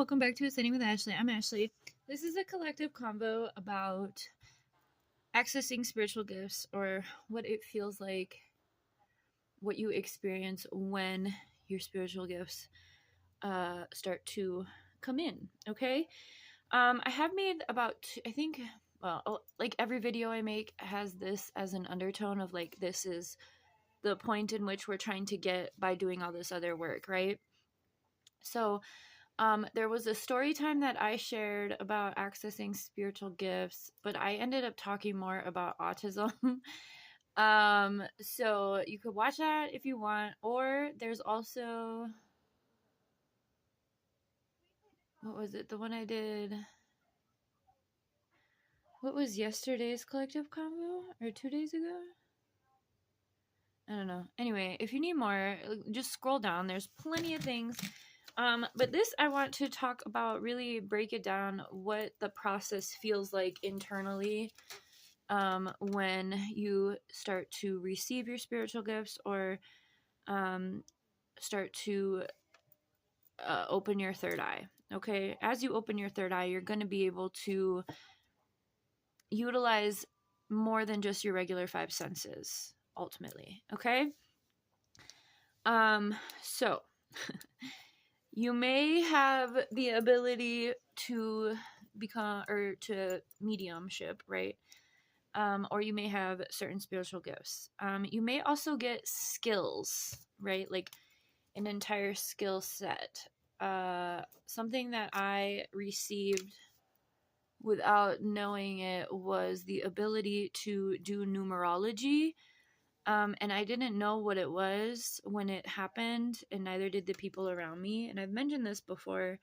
welcome back to Sitting with Ashley. I'm Ashley. This is a collective convo about accessing spiritual gifts, or what it feels like, what you experience when your spiritual gifts start to come in, okay? I have made like every video I make has this as an undertone of like, this is the point in which we're trying to get by doing all this other work, right? So there was a story time that I shared about accessing spiritual gifts, but I ended up talking more about autism. So you could watch that if you want, or there's also, what was it? The one I did, what was yesterday's collective convo, or 2 days ago? I don't know. Anyway, if you need more, just scroll down. There's plenty of things. But this, I want to talk about, really break it down, what the process feels like internally when you start to receive your spiritual gifts, or start to open your third eye. Okay, as you open your third eye, you're going to be able to utilize more than just your regular five senses, ultimately. Okay, so you may have the ability to become, or to mediumship, right? Or you may have certain spiritual gifts. You may also get skills, right? Like an entire skill set. Something that I received without knowing it was the ability to do numerology. And I didn't know what it was when it happened, and neither did the people around me. And I've mentioned this before.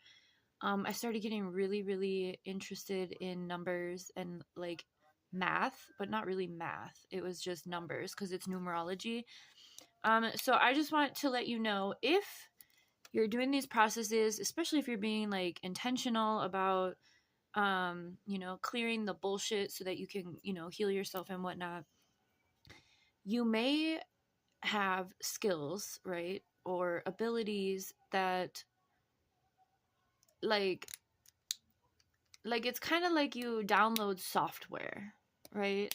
I started getting really, really interested in numbers and like math, but not really math. It was just numbers because it's numerology. So I just want to let you know, if you're doing these processes, especially if you're being like intentional about, clearing the bullshit so that you can, heal yourself and whatnot, you may have skills, right? Or abilities that like it's kind of like you download software, right?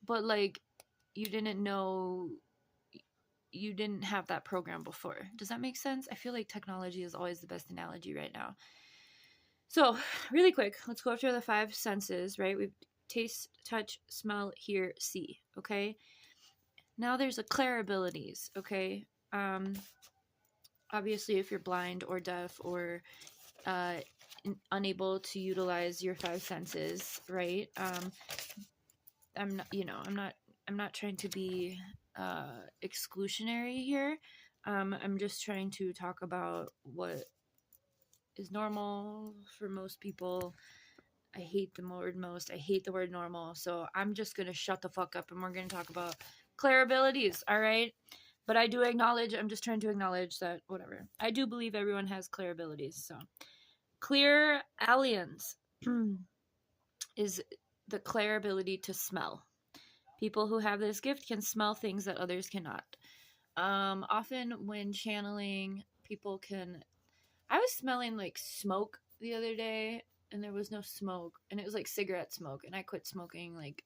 But like you didn't know, you didn't have that program before. Does that make sense? I feel like technology is always the best analogy right now. So really quick, let's go after the five senses, right? We've taste, touch, smell, hear, see. Okay, now there's a clair abilities. Okay, obviously if you're blind or deaf or unable to utilize your five senses, right? I'm not trying to be exclusionary here. I'm just trying to talk about what is normal for most people. I hate the word most. I hate the word normal. So I'm just going to shut the fuck up and we're going to talk about clair abilities, all right? But I do acknowledge, I'm just trying to acknowledge that, whatever. I do believe everyone has clair abilities. So clair aliens is the clair ability to smell. People who have this gift can smell things that others cannot. Often when channeling, people can... I was smelling like smoke the other day, and there was no smoke, and it was like cigarette smoke, and I quit smoking like,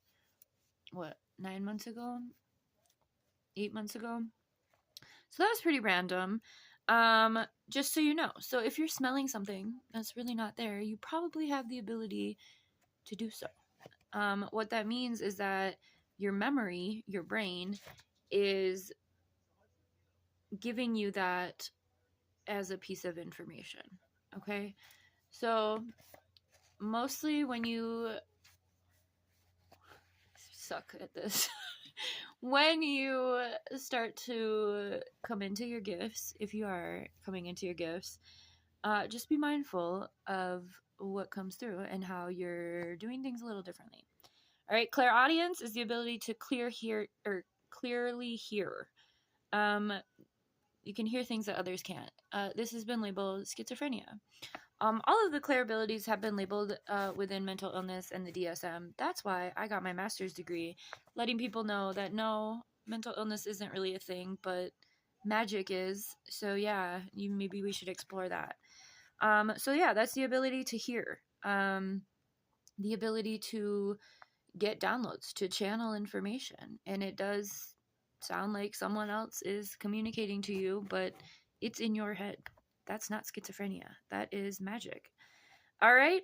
9 months ago? 8 months ago? So that was pretty random. Just so you know. So if you're smelling something that's really not there, you probably have the ability to do so. What that means is that your memory, your brain, is giving you that as a piece of information. Okay? So mostly when you suck at this, when you start to come into your gifts, if you are coming into your gifts, just be mindful of what comes through and how you're doing things a little differently. All right, clairaudience is the ability to clearly hear. You can hear things that others can't. This has been labeled schizophrenia. All of the clair abilities have been labeled within mental illness and the DSM. That's why I got my master's degree, letting people know that no, mental illness isn't really a thing, but magic is. So yeah, maybe we should explore that. So yeah, that's the ability to hear, the ability to get downloads, to channel information. And it does sound like someone else is communicating to you, but it's in your head. That's not schizophrenia. That is magic. All right.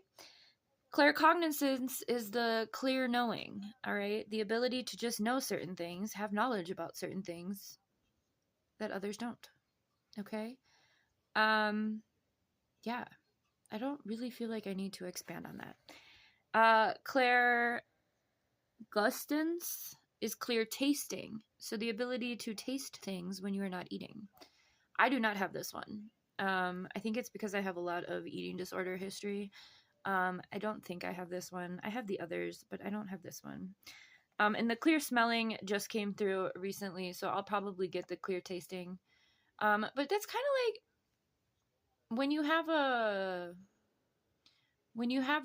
Claircognizance is the clear knowing. All right. The ability to just know certain things, have knowledge about certain things that others don't. Okay. Yeah. I don't really feel like I need to expand on that. Claire Gustance is clear tasting, so the ability to taste things when you are not eating. I do not have this one. I think it's because I have a lot of eating disorder history. I don't think I have this one. I have the others, but I don't have this one. And the clear smelling just came through recently, so I'll probably get the clear tasting. But that's kind of like when you have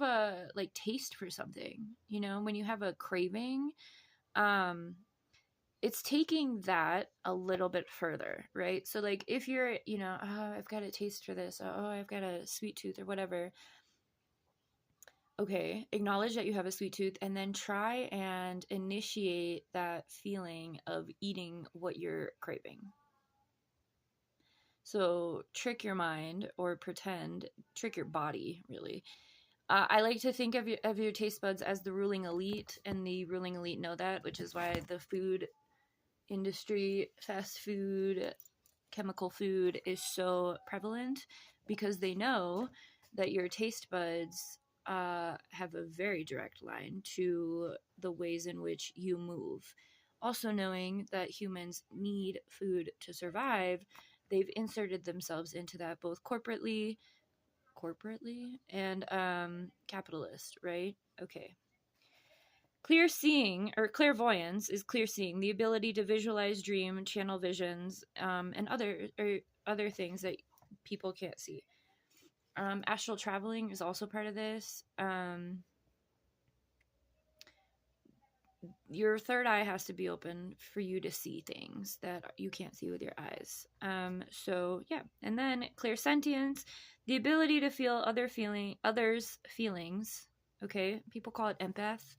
a like taste for something, you know, when you have a craving, it's taking that a little bit further, right? So like if you're, you know, oh, I've got a taste for this, oh, I've got a sweet tooth or whatever. Okay, acknowledge that you have a sweet tooth and then try and initiate that feeling of eating what you're craving. So trick your mind or trick your body, really. I like to think of your taste buds as the ruling elite, and the ruling elite know that, which is why the food industry, fast food, chemical food is so prevalent, because they know that your taste buds have a very direct line to the ways in which you move. Also, knowing that humans need food to survive, they've inserted themselves into that both corporately and capitalist, right? Okay. Clear seeing or clairvoyance is clear seeing, the ability to visualize, dream, channel visions, and other things that people can't see. Astral traveling is also part of this. Your third eye has to be open for you to see things that you can't see with your eyes. So yeah, and then clairsentience, the ability to feel others' feelings. Okay, people call it empath.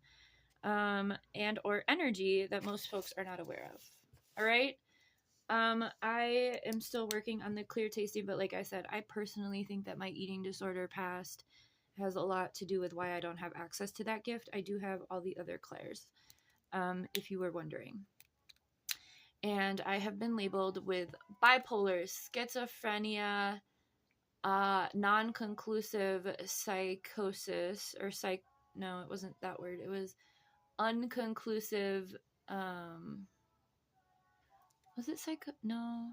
And or energy that most folks are not aware of. All right. I am still working on the clear tasting, but like I said, I personally think that my eating disorder past has a lot to do with why I don't have access to that gift. I do have all the other clairs, if you were wondering. And I have been labeled with bipolar, schizophrenia, non-conclusive psychosis, or no, it wasn't that word. It was unconclusive, was it no,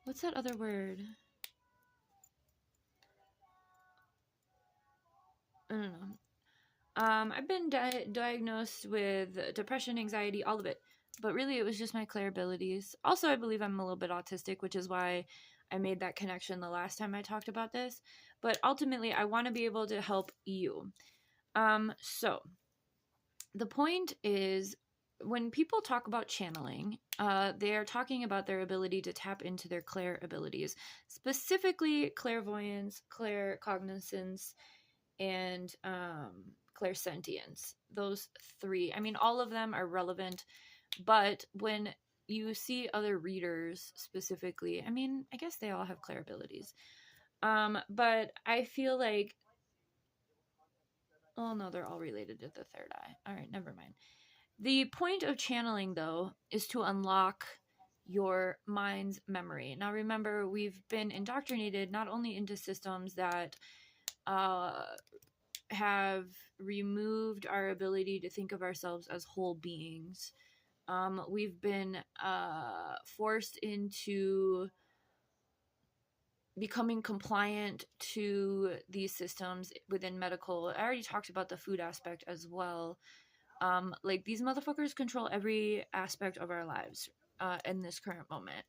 what's that other word? I don't know. I've been diagnosed with depression, anxiety, all of it, but really it was just my clair abilities. Also, I believe I'm a little bit autistic, which is why I made that connection the last time I talked about this. But ultimately, I want to be able to help you. So the point is, when people talk about channeling, they are talking about their ability to tap into their clair abilities, specifically clairvoyance, claircognizance, and clairsentience. Those three. I mean, all of them are relevant, but when you see other readers specifically, I mean, I guess they all have clair abilities. But I feel like, oh no, they're all related to the third eye. All right, never mind. The point of channeling, though, is to unlock your mind's memory. Now, remember, we've been indoctrinated not only into systems that have removed our ability to think of ourselves as whole beings, we've been forced into becoming compliant to these systems within medical. I already talked about the food aspect as well. Like, these motherfuckers control every aspect of our lives in this current moment.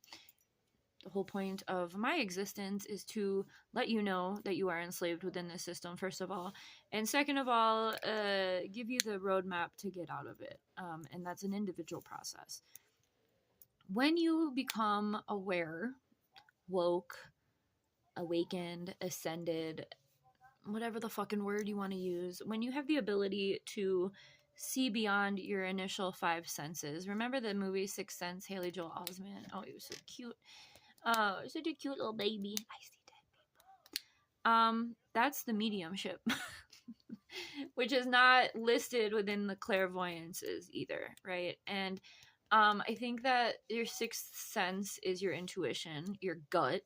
The whole point of my existence is to let you know that you are enslaved within this system, first of all. And second of all, give you the roadmap to get out of it. And that's an individual process. When you become aware, woke, awakened, ascended, whatever the fucking word you want to use, when you have the ability to see beyond your initial five senses. Remember the movie Sixth Sense, Haley Joel Osment? Oh, he was so cute. Such a cute little baby. I see dead people. That's the mediumship. Which is not listed within the clairvoyances either, right? And I think that your sixth sense is your intuition, your gut.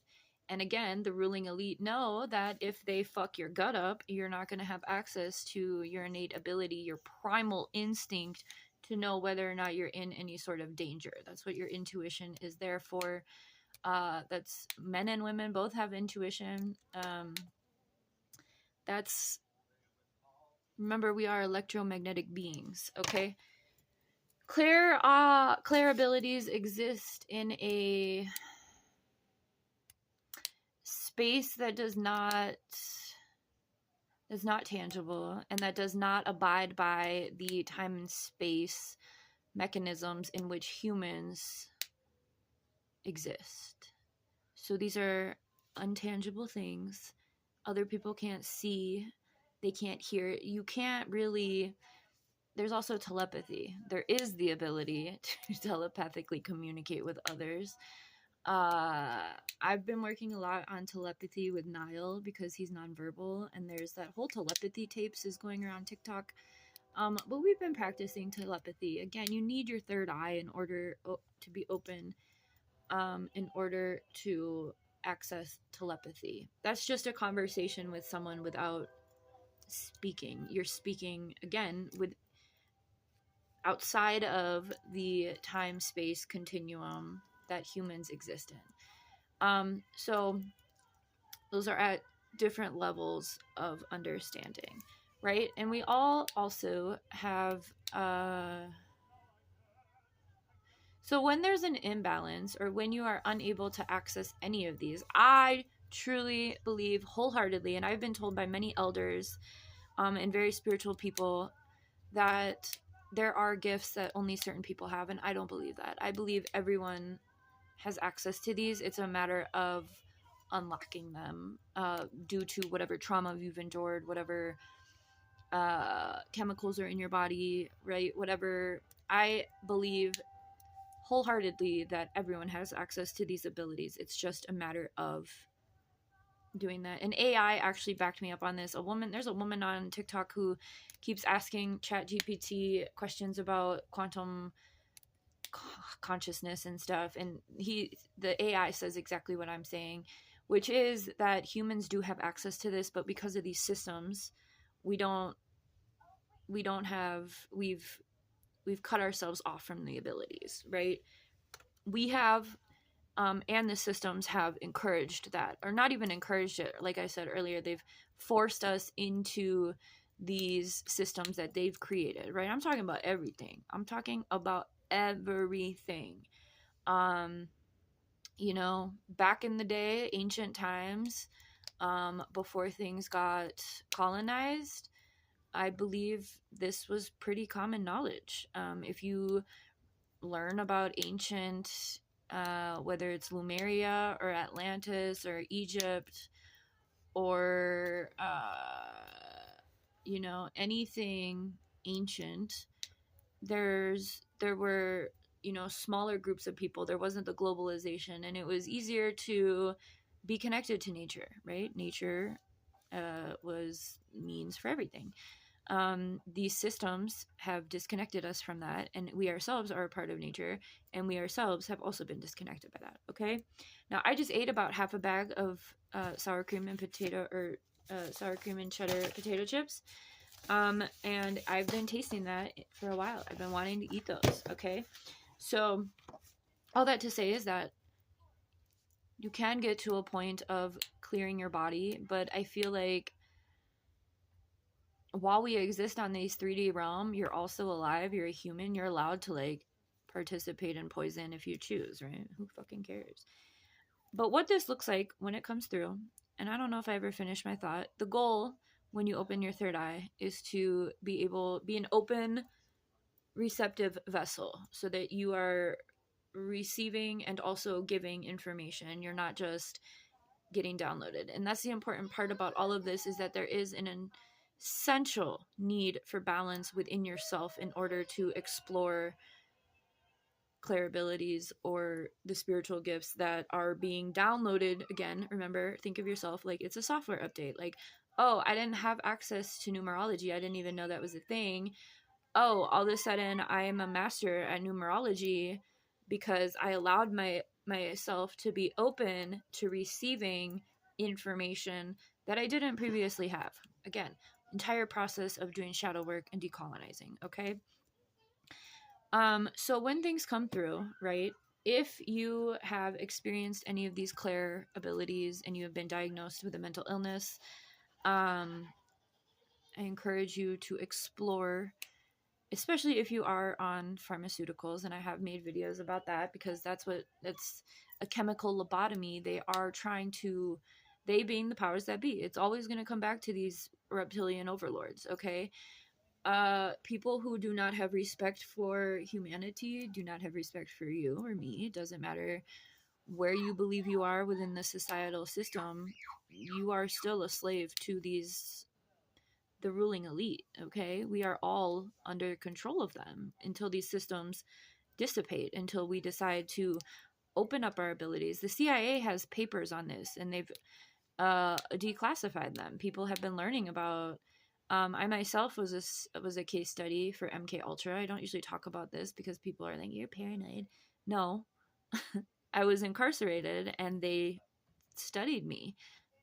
And again, the ruling elite know that if they fuck your gut up, you're not going to have access to your innate ability, your primal instinct to know whether or not you're in any sort of danger. That's what your intuition is there for. That's men and women both have intuition. That's Remember, we are electromagnetic beings, okay? Clair abilities exist in a space that is not tangible, and that does not abide by the time and space mechanisms in which humans exist. So these are untangible things. Other people can't see, they can't hear. You can't really. There's also telepathy. There is the ability to telepathically communicate with others. I've been working a lot on telepathy with Niall because he's nonverbal, and there's that whole telepathy tapes is going around TikTok. But we've been practicing telepathy. Again, you need your third eye in order to be open, in order to access telepathy. That's just a conversation with someone without speaking. You're speaking, again, with outside of the time-space continuum that humans exist in. So those are at different levels of understanding, right? And we all also have so when there's an imbalance, or when you are unable to access any of these, I truly believe wholeheartedly, and I've been told by many elders and very spiritual people, that there are gifts that only certain people have, and I don't believe that. I believe everyone has access to these. It's a matter of unlocking them due to whatever trauma you've endured, whatever chemicals are in your body, right? Whatever. I believe wholeheartedly that everyone has access to these abilities. It's just a matter of doing that. And AI actually backed me up on this. There's a woman on TikTok who keeps asking ChatGPT questions about quantum consciousness and stuff, and the AI says exactly what I'm saying, which is that humans do have access to this, but because of these systems, we've cut ourselves off from the abilities, right? We have and the systems have encouraged that, or not even encouraged it. Like I said earlier, they've forced us into these systems that they've created, right? I'm talking about everything. I'm talking about everything. Back in the day, ancient times, before things got colonized, I believe this was pretty common knowledge. If you learn about ancient, whether it's Lemuria or Atlantis or Egypt or anything ancient, there were smaller groups of people. There wasn't the globalization, and it was easier to be connected to nature, right? Nature was means for everything. These systems have disconnected us from that, and we ourselves are a part of nature, and we ourselves have also been disconnected by that. Okay, now I just ate about half a bag of sour cream and sour cream and cheddar potato chips, and I've been tasting that for a while. I've been wanting to eat those. Okay, so all that to say is that you can get to a point of clearing your body, but I feel like while we exist on these 3D realm, you're also alive, you're a human, you're allowed to participate in poison if you choose, right? Who fucking cares? But what this looks like when it comes through, and I don't know if I ever finished my thought, the goal when you open your third eye is to be an open, receptive vessel, so that you are receiving and also giving information. You're not just getting downloaded. And that's the important part about all of this, is that there is an essential need for balance within yourself in order to explore clair abilities or the spiritual gifts that are being downloaded. Again, remember, think of yourself like it's a software update. Like, oh, I didn't have access to numerology, I didn't even know that was a thing. Oh, all of a sudden I am a master at numerology because I allowed myself to be open to receiving information that I didn't previously have. Again, entire process of doing shadow work and decolonizing. Okay. So when things come through, right? If you have experienced any of these clair abilities and you have been diagnosed with a mental illness, I encourage you to explore, especially if you are on pharmaceuticals, and I have made videos about that because that's a chemical lobotomy. They are trying to, they being the powers that be, it's always going to come back to these reptilian overlords. Okay. People who do not have respect for humanity do not have respect for you or me. It doesn't matter where you believe you are within the societal system, you are still a slave to the ruling elite. Okay, we are all under control of them until these systems dissipate, until we decide to open up our abilities. The CIA has papers on this, and they've declassified them. People have been learning about. I myself was a case study for MK Ultra. I don't usually talk about this because people are like, "You're paranoid." No, I was incarcerated, and they studied me.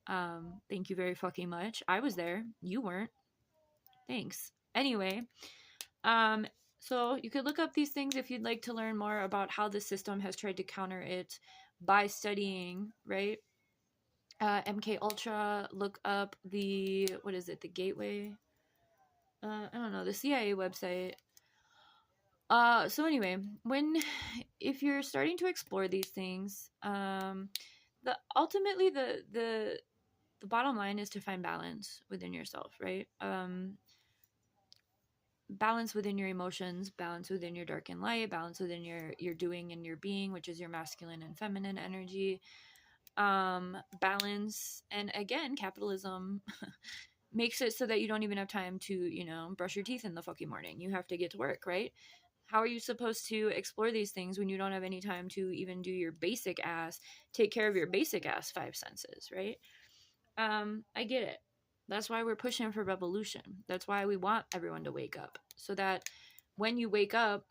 Thank you very fucking much. I was there. You weren't. Thanks. Anyway, um, so you could look up these things if you'd like to learn more about how the system has tried to counter it by studying, right? MK Ultra. Look up the, what is it? The Gateway. I don't know, the CIA website. So anyway, if you're starting to explore these things, ultimately the bottom line is to find balance within yourself, right? Balance within your emotions, balance within your dark and light, balance within your doing and your being, which is your masculine and feminine energy. Balance, and again, capitalism makes it so that you don't even have time to, brush your teeth in the fucking morning. You have to get to work, right? How are you supposed to explore these things when you don't have any time to even do your take care of your basic ass five senses, right? I get it. That's why we're pushing for revolution. That's why we want everyone to wake up, so that when you wake up,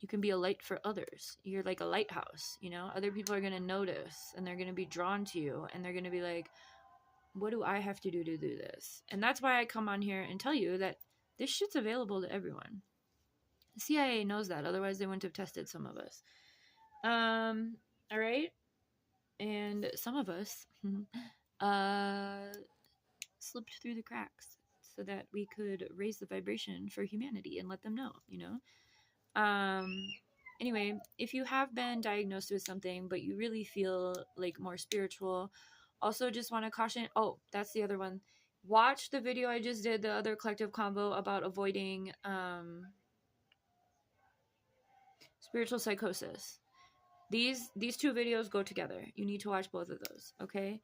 you can be a light for others. You're like a lighthouse. Other people are going to notice, and they're going to be drawn to you, and they're going to be like, what do I have to do this? And that's why I come on here and tell you that this shit's available to everyone. The CIA knows that, otherwise they wouldn't have tested some of us. All right. And some of us slipped through the cracks so that we could raise the vibration for humanity and let them know. Anyway, if you have been diagnosed with something but you really feel like more spiritual, also just want to caution, that's the other one. Watch the video I just did, the other collective convo about avoiding spiritual psychosis. These two videos go together. You need to watch both of those, okay?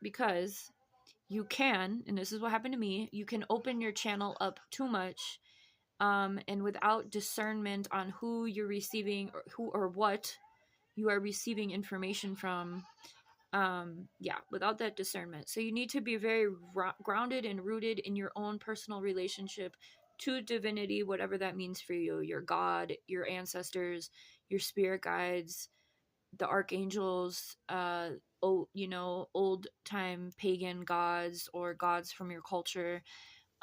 Because you can, and this is what happened to me, you can open your channel up too much, and without discernment on who you're receiving or who or what you are receiving information from, without that discernment. So you need to be very grounded and rooted in your own personal relationship to divinity, whatever that means for you, your God, your ancestors, your spirit guides, the archangels, old time pagan gods or gods from your culture.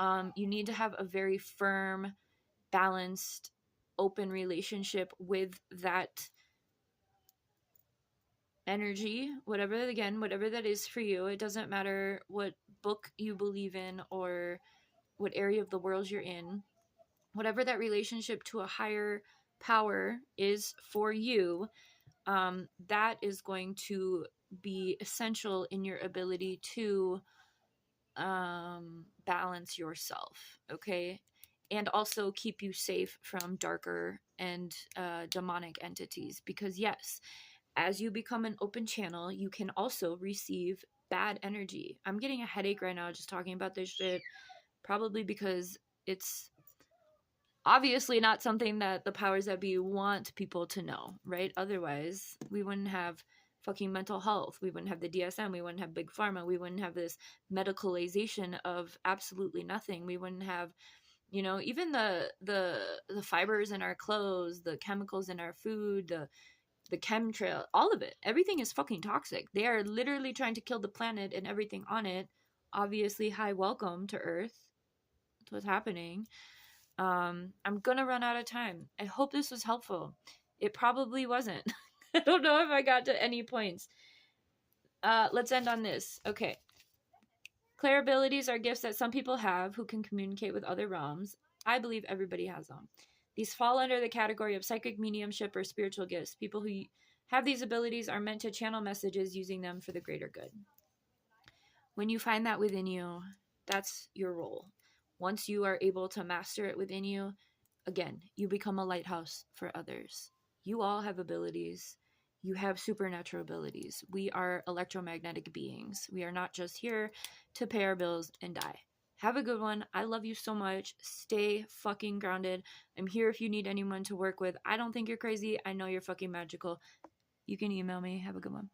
You need to have a very firm, balanced, open relationship with that energy, whatever that is for you. It doesn't matter what book you believe in or what area of the world you're in. Whatever that relationship to a higher power is for you, that is going to be essential in your ability to balance yourself, okay? And also keep you safe from darker and demonic entities. Because yes, as you become an open channel, you can also receive bad energy. I'm getting a headache right now just talking about this shit, probably because it's obviously not something that the powers that be want people to know, right? Otherwise, we wouldn't have fucking mental health. We wouldn't have the DSM. We wouldn't have big pharma. We wouldn't have this medicalization of absolutely nothing. We wouldn't have, you know, even the fibers in our clothes, the chemicals in our food, the chemtrail, all of it. Everything is fucking toxic. They are literally trying to kill the planet and everything on it. Obviously, hi, welcome to Earth. That's what's happening. I'm gonna run out of time. I hope this was helpful. It probably wasn't. I don't know if I got to any points. Let's end on this. Okay. Clair abilities are gifts that some people have who can communicate with other realms. I believe everybody has them. These fall under the category of psychic mediumship or spiritual gifts. People who have these abilities are meant to channel messages using them for the greater good. When you find that within you, that's your role. Once you are able to master it within you, again, you become a lighthouse for others. You all have abilities. You have supernatural abilities. We are electromagnetic beings. We are not just here to pay our bills and die. Have a good one. I love you so much. Stay fucking grounded. I'm here if you need anyone to work with. I don't think you're crazy. I know you're fucking magical. You can email me. Have a good one.